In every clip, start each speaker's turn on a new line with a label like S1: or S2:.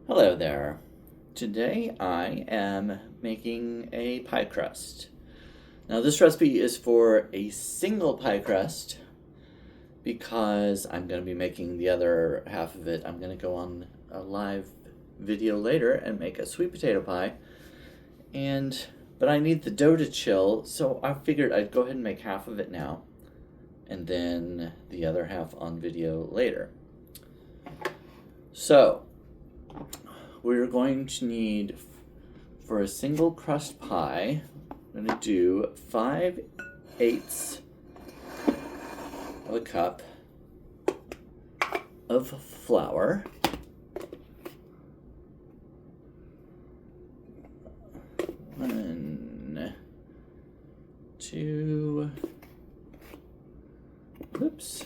S1: Hello there. Today I am making a pie crust. Now, this recipe is for a single pie crust because I'm going to be making the other half of it. I'm going to go on a live video later and make a sweet potato pie. But I need the dough to chill, so I figured I'd go ahead and make half of it now and then the other half on video later. So, we're going to need, for a single crust pie, I'm going to do 5/8 of a cup of flour. One, two, oops,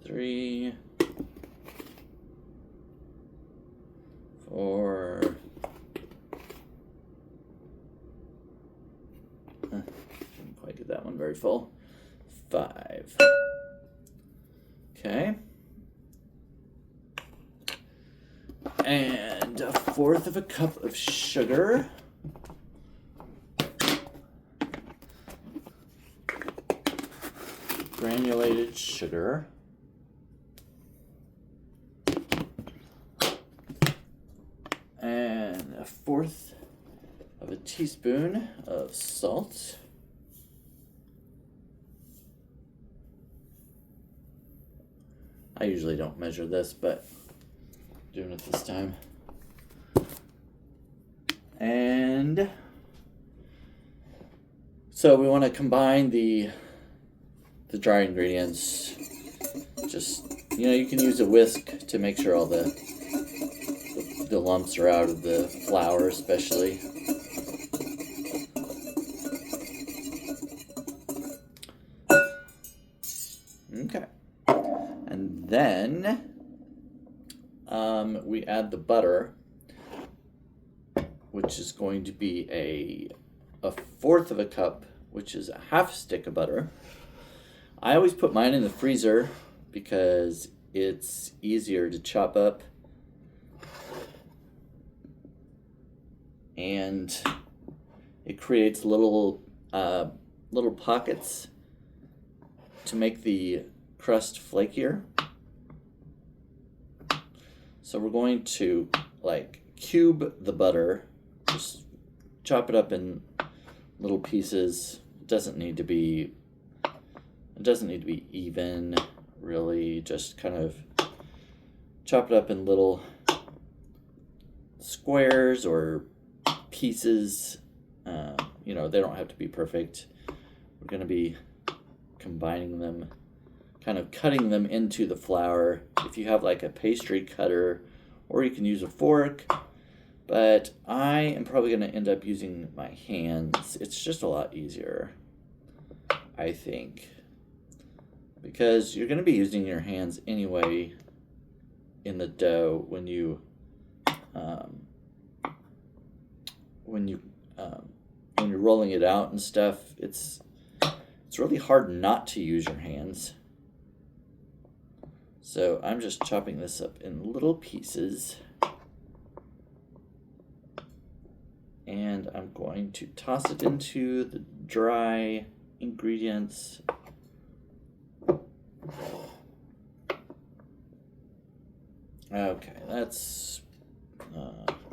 S1: three, four, didn't quite get that one very full, 5. Okay. And 1/4 of a cup of sugar. Granulated sugar. And 1/4 of a teaspoon of salt. I usually don't measure this, but I'm doing it this time. And so we want to combine the dry ingredients. Just, you can use a whisk to make sure all the lumps are out of the flour, especially. Okay. And then we add the butter, which is going to be a 1/4 of a cup, which is a half stick of butter. I always put mine in the freezer because it's easier to chop up. And it creates little pockets to make the crust flakier. So we're going to cube the butter, just chop it up in little pieces. It doesn't need to be even, really. Just kind of chop it up in little squares or pieces. They don't have to be perfect. We're going to be combining them, kind of cutting them into the flour. If you have a pastry cutter, or you can use a fork, but I am probably going to end up using my hands. It's just a lot easier, I think, because you're going to be using your hands anyway in the dough when you're rolling it out and stuff. It's really hard not to use your hands. So I'm just chopping this up in little pieces, and I'm going to toss it into the dry ingredients. Okay, that's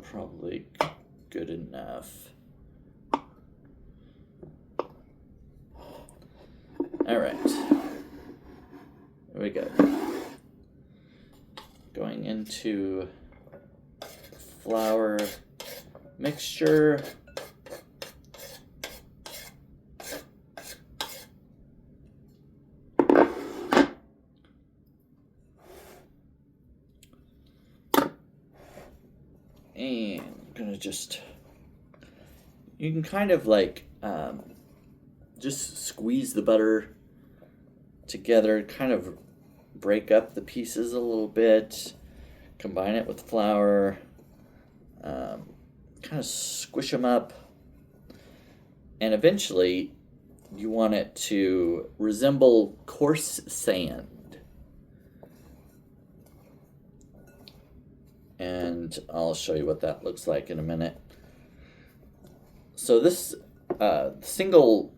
S1: probably good enough. All right, there we go. Going into flour mixture. And I'm gonna you can kind of just squeeze the butter together, kind of break up the pieces a little bit, combine it with flour, kind of squish them up, and eventually you want it to resemble coarse sand. and I'll show you what that looks like in a minute. So this single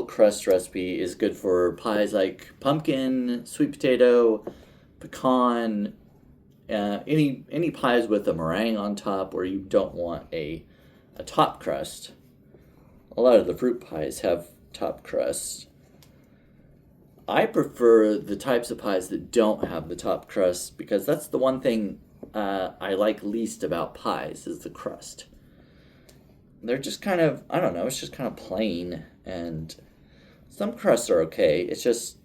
S1: crust recipe is good for pies like pumpkin, sweet potato, pecan, any pies with a meringue on top where you don't want a top crust. A lot of the fruit pies have top crust. I prefer the types of pies that don't have the top crust because that's the one thing I like least about pies is the crust. They're just kind of, I don't know, it's just kind of plain, and some crusts are okay. It's just,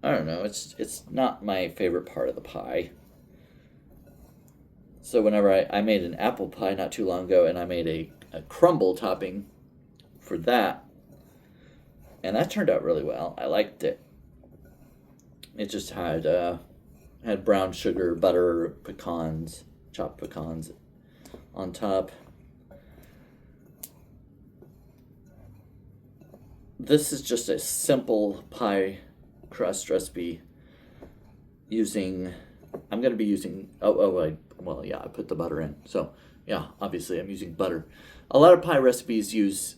S1: I don't know, it's not my favorite part of the pie. So whenever I made an apple pie not too long ago, and I made a crumble topping for that, and that turned out really well. I liked it. It just had brown sugar, butter, pecans, chopped pecans on top. This is just a simple pie crust recipe using, I'm going to be using, I put the butter in. So, yeah, obviously I'm using butter. A lot of pie recipes use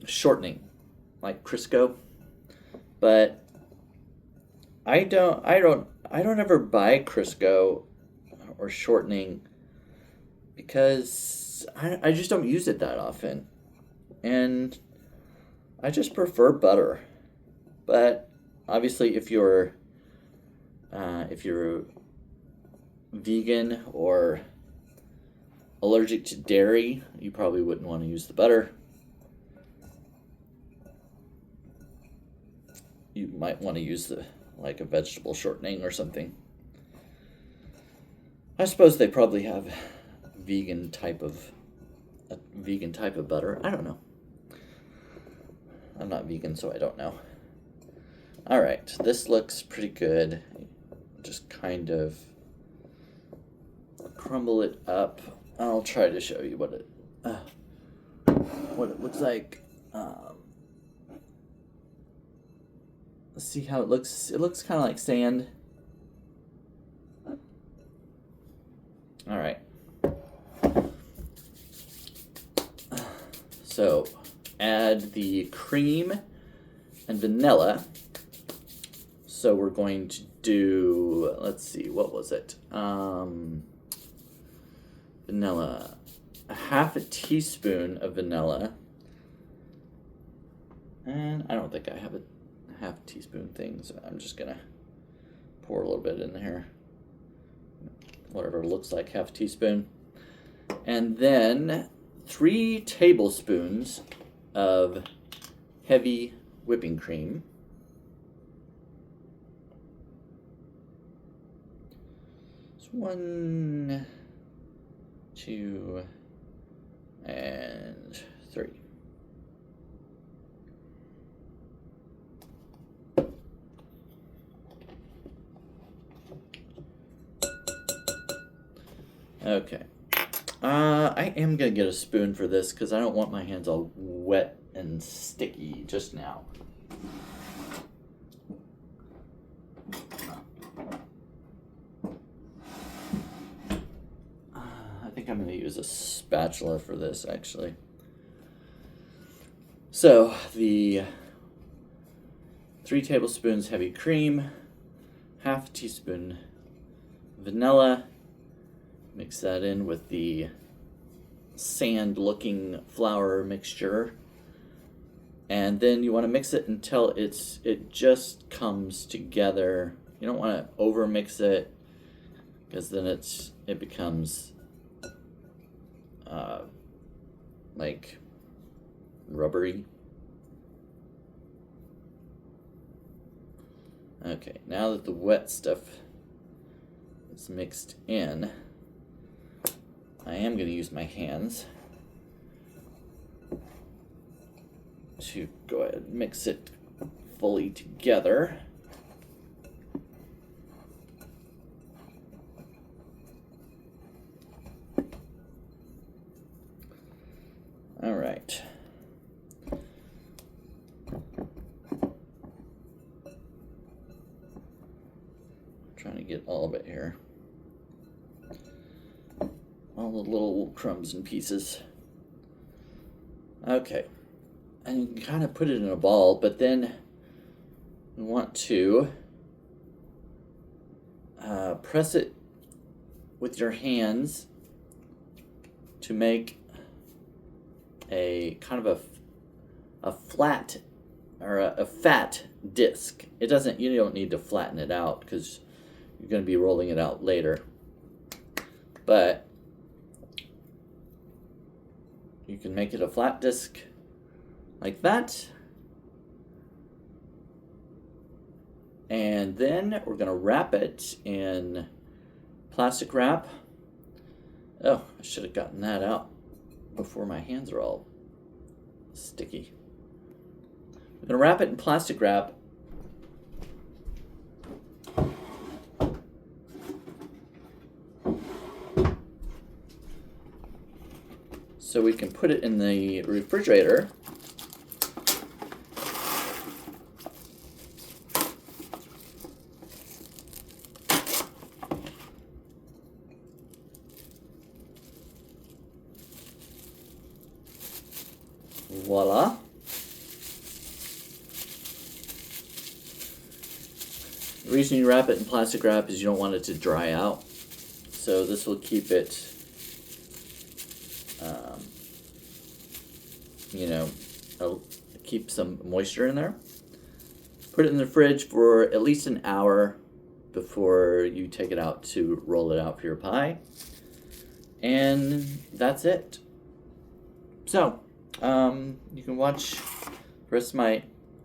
S1: shortening, like Crisco, but I don't ever buy Crisco or shortening because I just don't use it that often. And I just prefer butter. But obviously if you're vegan or allergic to dairy, you probably wouldn't want to use the butter. You might want to use like a vegetable shortening or something. I suppose they probably have a vegan type of butter. I don't know. I'm not vegan, so I don't know. All right, this looks pretty good. Just kind of crumble it up. I'll try to show you what it looks like. Let's see how it looks. It looks kind of like sand. All right. So add the cream and vanilla. So we're going to do, let's see, what was it? Vanilla. A half a teaspoon of vanilla. And I don't think I have a half teaspoon thing, so I'm just gonna pour a little bit in here. Whatever it looks like, half a teaspoon. And then 3 tablespoons of heavy whipping cream. It's 1, 2, and 3. Okay. I am going to get a spoon for this because I don't want my hands all wet and sticky just now. I think I'm going to use a spatula for this, actually. So, the 3 tablespoons heavy cream, half a teaspoon vanilla. Mix that in with the sand-looking flour mixture. And then you want to mix it until it just comes together. You don't want to over-mix it because then it becomes like rubbery. Okay, now that the wet stuff is mixed in, I am going to use my hands to go ahead and mix it fully together. All right. Trying to get all of it here. all the little crumbs and pieces. Okay, and you can kind of put it in a ball, but then we want to press it with your hands to make a kind of a flat or a fat disc. You don't need to flatten it out because you're going to be rolling it out later. But you can make it a flat disc like that. And then we're going to wrap it in plastic wrap. Oh, I should have gotten that out before my hands are all sticky. We're going to wrap it in plastic wrap. So we can put it in the refrigerator. Voila. The reason you wrap it in plastic wrap is you don't want it to dry out. So this will keep it, keep some moisture in there. Put it in the fridge for at least an hour before you take it out to roll it out for your pie. And that's it. So, you can watch the rest of my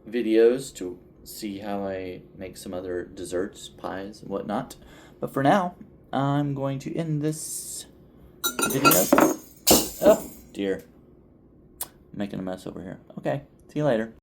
S1: videos to see how I make some other desserts, pies, and whatnot. But for now, I'm going to end this video. Oh, dear. I'm making a mess over here. Okay, see you later.